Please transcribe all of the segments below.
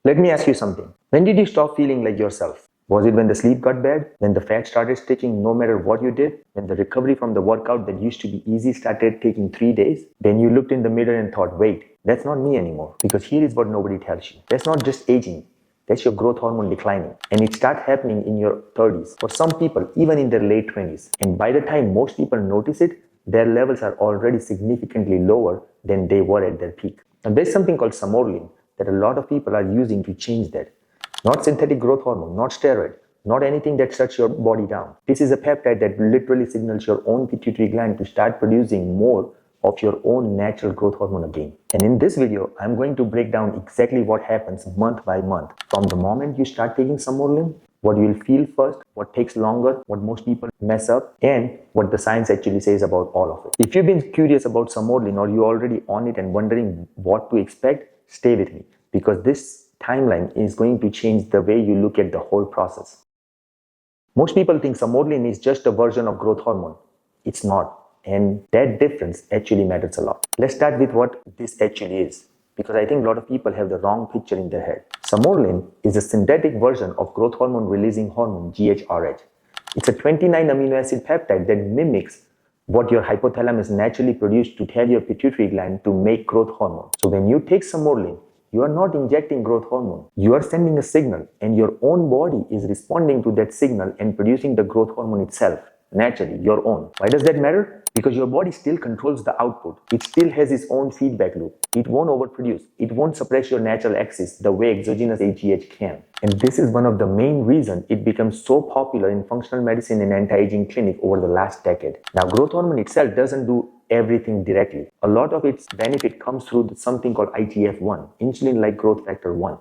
Let me ask you something. When did you stop feeling like yourself? Was it when the sleep got bad? When the fat started sticking no matter what you did? When the recovery from the workout that used to be easy started taking 3 days? Then you looked in the mirror and thought, wait, that's not me anymore. Because here is what nobody tells you. That's not just aging. That's your growth hormone declining. And it starts happening in your 30s. For some people, even in their late 20s. And by the time most people notice it, their levels are already significantly lower than they were at their peak. And there's something called Sermorelin that a lot of people are using to change that. Not synthetic growth hormone, not steroid, not anything that shuts your body down. This is a peptide that literally signals your own pituitary gland to start producing more of your own natural growth hormone again. And in this video, I'm going to break down exactly what happens month by month. From the moment you start taking Sermorelin, what you will feel first, what takes longer, what most people mess up, and what the science actually says about all of it. If you've been curious about Sermorelin or you're already on it and wondering what to expect, stay with me, because this timeline is going to change the way you look at the whole process. Most people think Sermorelin is just a version of growth hormone. It's not. And that difference actually matters a lot. Let's start with what this actually is, because I think a lot of people have the wrong picture in their head. Sermorelin is a synthetic version of growth hormone releasing hormone, GHRH. It's a 29 amino acid peptide that mimics what your hypothalamus naturally produced to tell your pituitary gland to make growth hormone. So when you take Sermorelin, you are not injecting growth hormone. You are sending a signal, and your own body is responding to that signal and producing the growth hormone itself, naturally, your own. Why does that matter? Because your body still controls the output. It still has its own feedback loop. It won't overproduce. It won't suppress your natural axis the way exogenous HGH can. And this is one of the main reasons it becomes so popular in functional medicine and anti-aging clinic over the last decade. Now, growth hormone itself doesn't do everything directly. A lot of its benefit comes through something called IGF-1, insulin-like growth factor 1,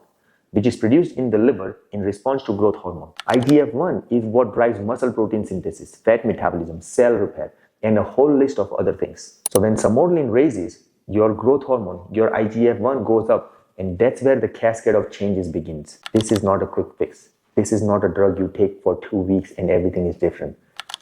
which is produced in the liver in response to growth hormone. IGF-1 is what drives muscle protein synthesis, fat metabolism, cell repair, and a whole list of other things. So when Sermorelin raises your growth hormone, your IGF-1 goes up, and that's where the cascade of changes begins. This is not a quick fix. This is not a drug you take for 2 weeks and everything is different.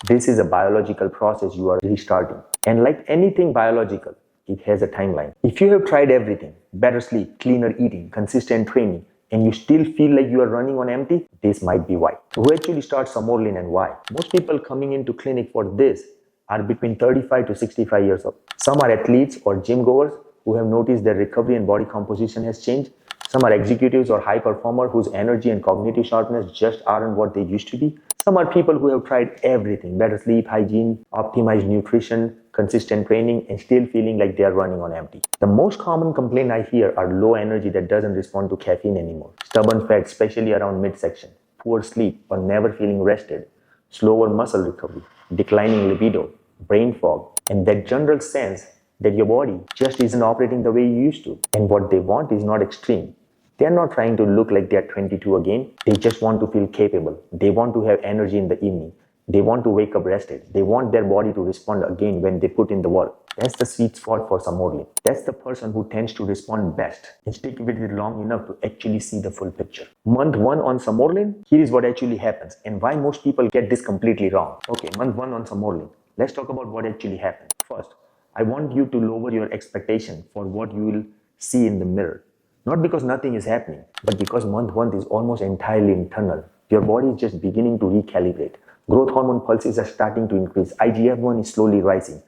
This is a biological process you are restarting. And like anything biological, it has a timeline. If you have tried everything, better sleep, cleaner eating, consistent training, and you still feel like you are running on empty, this might be why. So who actually starts Sermorelin and why? Most people coming into clinic for this are between 35 to 65 years old. Some are athletes or gym goers who have noticed their recovery and body composition has changed. Some are executives or high performers whose energy and cognitive sharpness just aren't what they used to be. Some are people who have tried everything, better sleep, hygiene, optimized nutrition, consistent training, and still feeling like they are running on empty. The most common complaint I hear are low energy that doesn't respond to caffeine anymore, stubborn fat, especially around midsection, poor sleep or never feeling rested, slower muscle recovery, declining libido, brain fog, and that general sense that your body just isn't operating the way you used to. And what they want is not extreme. They're not trying to look like they're 22 again. They just want to feel capable. They want to have energy in the evening. They want to wake up rested. They want their body to respond again when they put in the work. That's the sweet spot for Sermorelin. That's the person who tends to respond best and stick with it long enough to actually see the full picture. Month 1 on Sermorelin, here is what actually happens and why most people get this completely wrong. Okay, month 1 on Sermorelin. Let's talk about what actually happens. First, I want you to lower your expectation for what you will see in the mirror. Not because nothing is happening, but because month 1 is almost entirely internal. Your body is just beginning to recalibrate. Growth hormone pulses are starting to increase. IGF-1 is slowly rising.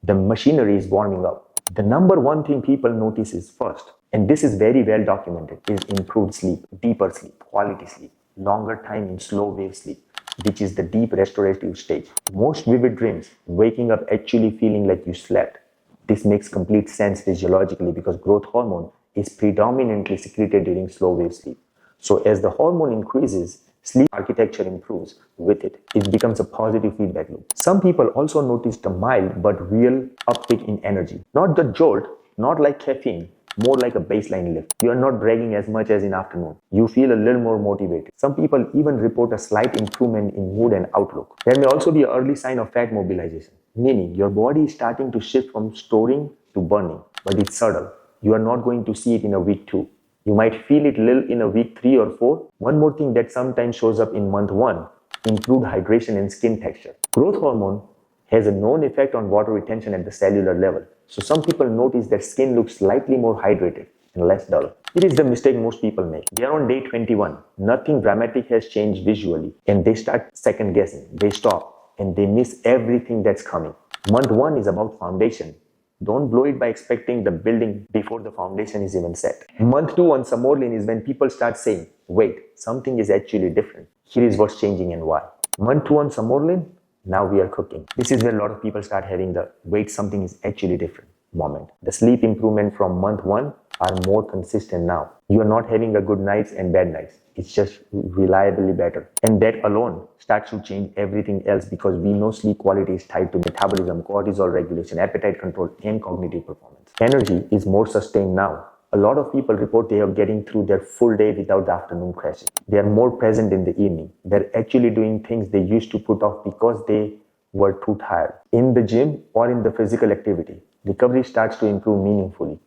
The machinery is warming up. The number one thing people notice is first, and this is very well documented, is improved sleep, deeper sleep, quality sleep, longer time in slow wave sleep, which is the deep restorative stage. Most vivid dreams, waking up actually feeling like you slept. This makes complete sense physiologically because growth hormone is predominantly secreted during slow wave sleep. So as the hormone increases, sleep architecture improves with it. It becomes a positive feedback loop. Some people also noticed a mild but real uptick in energy. Not the jolt, not like caffeine, more like a baseline lift. You are not dragging as much as in afternoon. You feel a little more motivated. Some people even report a slight improvement in mood and outlook. There may also be an early sign of fat mobilization, meaning your body is starting to shift from storing to burning, but it's subtle. You are not going to see it in a week 2. You might feel it little in a week 3 or 4. One more thing that sometimes shows up in month 1, improved hydration and skin texture. Growth hormone has a known effect on water retention at the cellular level. So some people notice their skin looks slightly more hydrated, and less dull. It is the mistake most people make. They are on day 21. Nothing dramatic has changed visually, and they start second guessing. They stop and they miss everything that's coming. Month 1 is about foundation. Don't blow it by expecting the building before the foundation is even set. Month 2 on Sermorelin is when people start saying, wait, something is actually different. Here is what's changing and why. Month 2 on Sermorelin, now we are cooking. This is where a lot of people start having the wait, something is actually different moment. The sleep improvement from month 1 are more consistent now. You are not having a good nights and bad nights. It's just reliably better. And that alone starts to change everything else, because we know sleep quality is tied to metabolism, cortisol regulation, appetite control, and cognitive performance. Energy is more sustained now. A lot of people report they are getting through their full day without the afternoon crashes. They are more present in the evening. They're actually doing things they used to put off because they were too tired. In the gym or in the physical activity, recovery starts to improve meaningfully.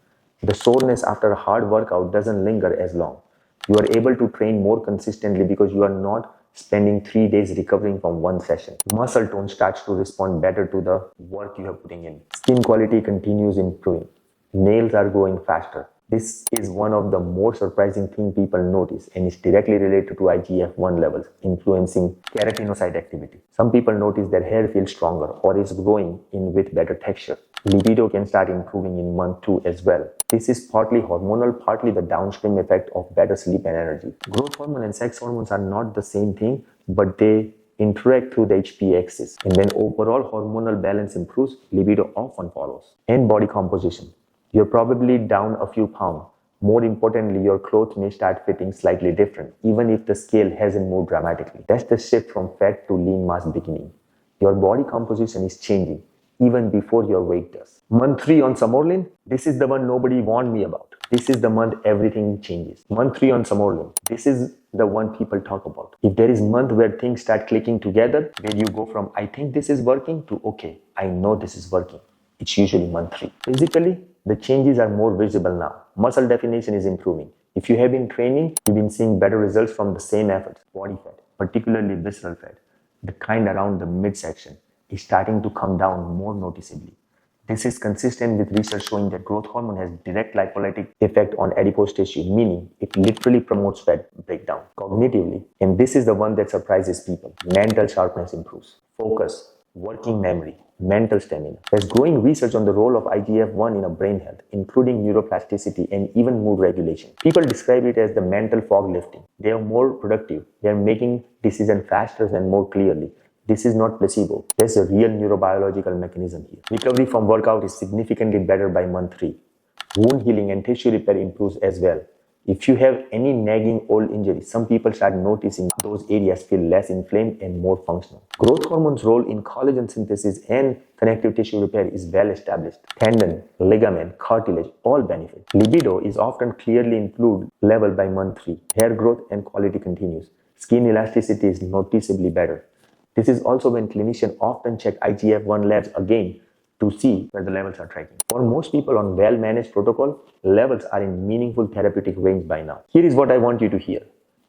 The soreness after a hard workout doesn't linger as long. You are able to train more consistently because you are not spending 3 days recovering from one session. Muscle tone starts to respond better to the work you are putting in. Skin quality continues improving. Nails are growing faster. This is one of the more surprising things people notice, and is directly related to IGF-1 levels influencing keratinocyte activity. Some people notice their hair feels stronger or is growing in with better texture. Libido can start improving in month 2 as well. This is partly hormonal, partly the downstream effect of better sleep and energy. Growth hormone and sex hormones are not the same thing, but they interact through the HPA axis. And when overall hormonal balance improves, libido often follows. And body composition. You're probably down a few pounds. More importantly, your clothes may start fitting slightly different, even if the scale hasn't moved dramatically. That's the shift from fat to lean mass beginning. Your body composition is changing even before your weight does. Month 3 on Sermorelin, this is the one nobody warned me about. This is the month everything changes. Month 3 on Sermorelin, this is the one people talk about. If there is month where things start clicking together, where you go from I think this is working to okay, I know this is working, it's usually month 3. Physically, the changes are more visible now. Muscle definition is improving. If you have been training, you've been seeing better results from the same efforts. Body fat, particularly visceral fat, the kind around the midsection, is starting to come down more noticeably. This is consistent with research showing that growth hormone has direct lipolytic effect on adipose tissue, meaning it literally promotes fat breakdown cognitively. And this is the one that surprises people. Mental sharpness improves. Focus, working memory, mental stamina. There's growing research on the role of IGF-1 in brain health, including neuroplasticity and even mood regulation. People describe it as the mental fog lifting. They are more productive. They are making decisions faster and more clearly. This is not placebo. There's a real neurobiological mechanism here. Recovery from workout is significantly better by month 3. Wound healing and tissue repair improves as well. If you have any nagging old injuries, some people start noticing those areas feel less inflamed and more functional. Growth hormone's role in collagen synthesis and connective tissue repair is well established. Tendon, ligament, cartilage all benefit. Libido is often clearly improved level by month 3. Hair growth and quality continues. Skin elasticity is noticeably better. This is also when clinicians often check IGF-1 labs again to see where the levels are tracking. For most people on well-managed protocol, levels are in meaningful therapeutic range by now. Here is what I want you to hear.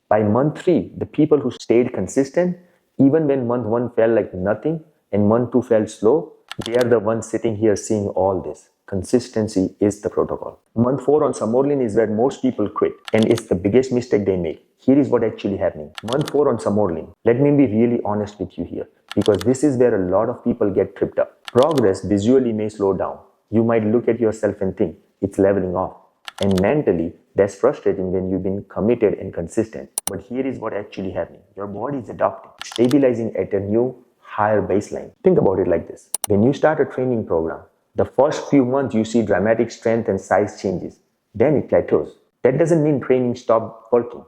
By month 3, the people who stayed consistent, even when month 1 felt like nothing and month 2 felt slow, they are the ones sitting here seeing all this. Consistency is the protocol. Month 4 on Sermorelin is where most people quit, and it's the biggest mistake they make. Here is what actually happening. Month 4 on Sermorelin. Let me be really honest with you here, because this is where a lot of people get tripped up. Progress visually may slow down. You might look at yourself and think it's leveling off. And mentally, that's frustrating when you've been committed and consistent. But here is what actually happening. Your body is adapting, stabilizing at a new, higher baseline. Think about it like this. When you start a training program, the first few months you see dramatic strength and size changes. Then it plateaus. That doesn't mean training stopped working.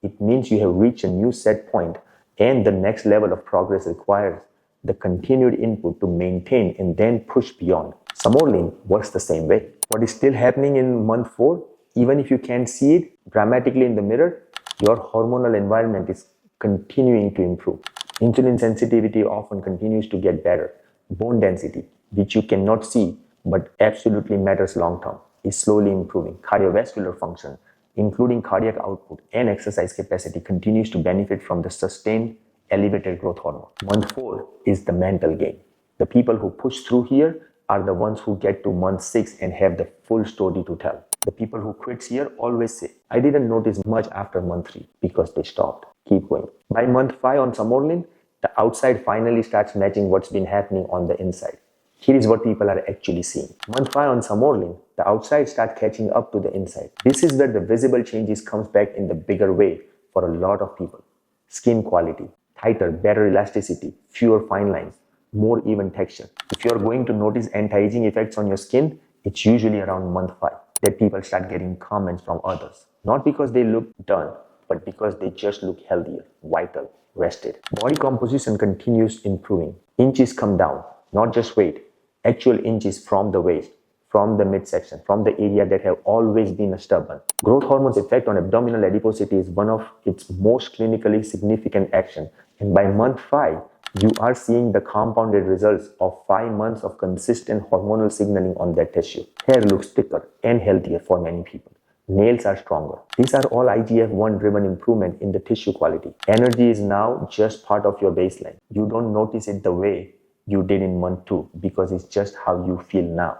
It means you have reached a new set point, and the next level of progress requires the continued input to maintain and then push beyond. Sermorelin works the same way. What is still happening in month 4, even if you can't see it dramatically in the mirror, your hormonal environment is continuing to improve. Insulin sensitivity often continues to get better. Bone density, which you cannot see but absolutely matters long term, is slowly improving. Cardiovascular function, including cardiac output and exercise capacity, continues to benefit from the sustained elevated growth hormone. Month 4 is the mental game. The people who push through here are the ones who get to month 6 and have the full story to tell. The people who quit here always say, I didn't notice much after month 3 because they stopped. Keep going. By month 5 on Sermorelin, the outside finally starts matching what's been happening on the inside. Here is what people are actually seeing. Month 5 on Sermorelin, the outside starts catching up to the inside. This is where the visible changes comes back in the bigger way for a lot of people. Skin quality, tighter, better elasticity, fewer fine lines, more even texture. If you're going to notice anti-aging effects on your skin, it's usually around month 5 that people start getting comments from others. Not because they look done, but because they just look healthier, vital, rested. Body composition continues improving. Inches come down, not just weight, actual inches from the waist, from the midsection, from the area that have always been stubborn. Growth hormone's effect on abdominal adiposity is one of its most clinically significant action. And by month 5, you are seeing the compounded results of 5 months of consistent hormonal signaling on that tissue. Hair looks thicker and healthier for many people. Nails are stronger. These are all IGF-1 driven improvement in the tissue quality. Energy is now just part of your baseline. You don't notice it the way you did in month 2 because it's just how you feel now.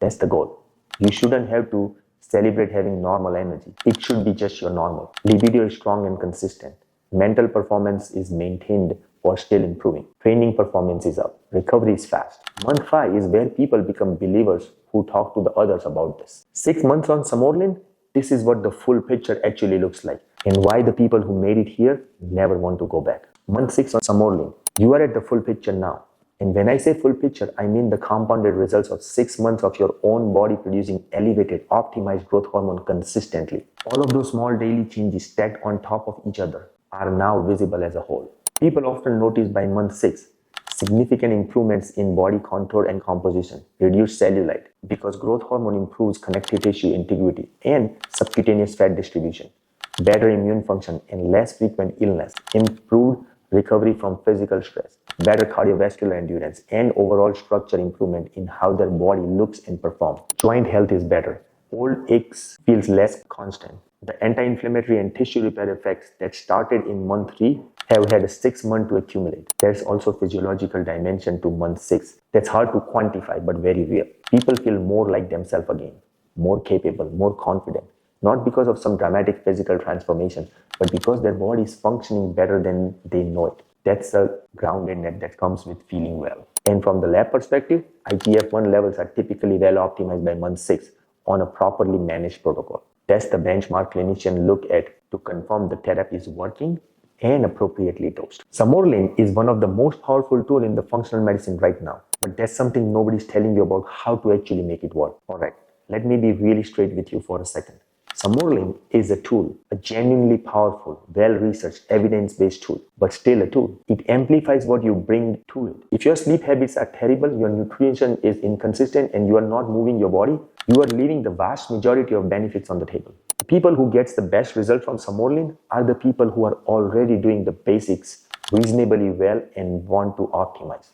That's the goal. You shouldn't have to celebrate having normal energy. It should be just your normal. Libido is strong and consistent. Mental performance is maintained or still improving. Training performance is up. Recovery is fast. Month 5 is where people become believers who talk to the others about this. 6 months on Sermorelin, this is what the full picture actually looks like and why the people who made it here never want to go back. Month 6 on Sermorelin, you are at the full picture now. And when I say full picture, I mean the compounded results of 6 months of your own body producing elevated, optimized growth hormone consistently. All of those small daily changes stacked on top of each other are now visible as a whole. People often notice by month 6 significant improvements in body contour and composition, reduced cellulite, because growth hormone improves connective tissue integrity and subcutaneous fat distribution, better immune function and less frequent illness, improved recovery from physical stress, better cardiovascular endurance, and overall structure improvement in how their body looks and performs. Joint health is better. Old aches feels less constant. The anti-inflammatory and tissue repair effects that started in month 3 have had 6 months to accumulate. There's also physiological dimension to month 6 that's hard to quantify but very real. People feel more like themselves again, more capable, more confident, not because of some dramatic physical transformation, but because their body is functioning better than they know it. That's a groundedness that comes with feeling well. And from the lab perspective, IGF-1 levels are typically well optimized by month 6 on a properly managed protocol. That's the benchmark clinicians look at to confirm the therapy is working and appropriately dosed. Sermorelin is one of the most powerful tools in the functional medicine right now, but there's something nobody's telling you about how to actually make it work. Alright, let me be really straight with you for a second. Sermorelin is a tool, a genuinely powerful, well-researched, evidence-based tool, but still a tool. It amplifies what you bring to it. If your sleep habits are terrible, your nutrition is inconsistent, and you are not moving your body, you are leaving the vast majority of benefits on the table. The people who gets the best result from Sermorelin are the people who are already doing the basics reasonably well and want to optimize,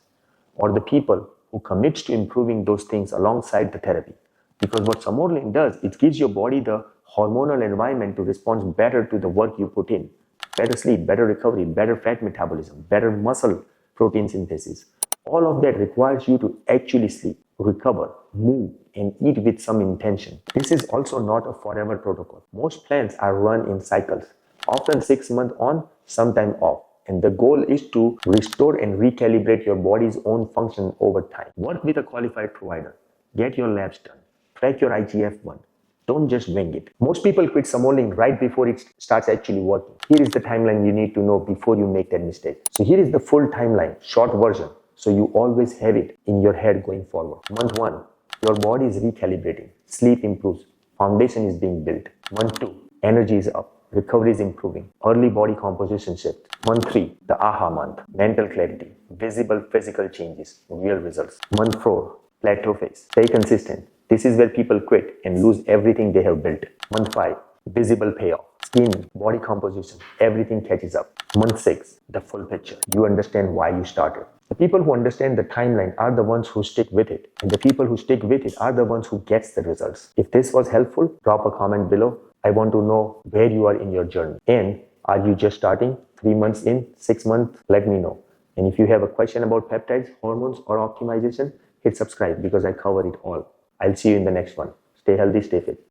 or the people who commits to improving those things alongside the therapy. Because what Sermorelin does, it gives your body the hormonal environment to respond better to the work you put in. Better sleep, better recovery, better fat metabolism, better muscle protein synthesis. All of that requires you to actually sleep, recover, move, and eat with some intention. This is also not a forever protocol. Most plans are run in cycles, often 6 months on, sometime off. And the goal is to restore and recalibrate your body's own function over time. Work with a qualified provider. Get your labs done. Track your IGF-1. Don't just wing it. Most people quit Sermorelin right before it starts actually working. Here is the timeline you need to know before you make that mistake. So here is the full timeline, short version, so you always have it in your head going forward. Month 1, your body is recalibrating. Sleep improves. Foundation is being built. Month 2, energy is up. Recovery is improving. Early body composition shift. Month 3, the aha month. Mental clarity. Visible physical changes. Real results. Month 4, plateau phase. Stay consistent. This is where people quit and lose everything they have built. Month 5, visible payoff. Skin, body composition, everything catches up. Month 6, the full picture. You understand why you started. The people who understand the timeline are the ones who stick with it. And the people who stick with it are the ones who gets the results. If this was helpful, drop a comment below. I want to know where you are in your journey. And are you just starting? 3 months in, 6 months? Let me know. And if you have a question about peptides, hormones, or optimization, hit subscribe because I cover it all. I'll see you in the next one. Stay healthy, stay fit.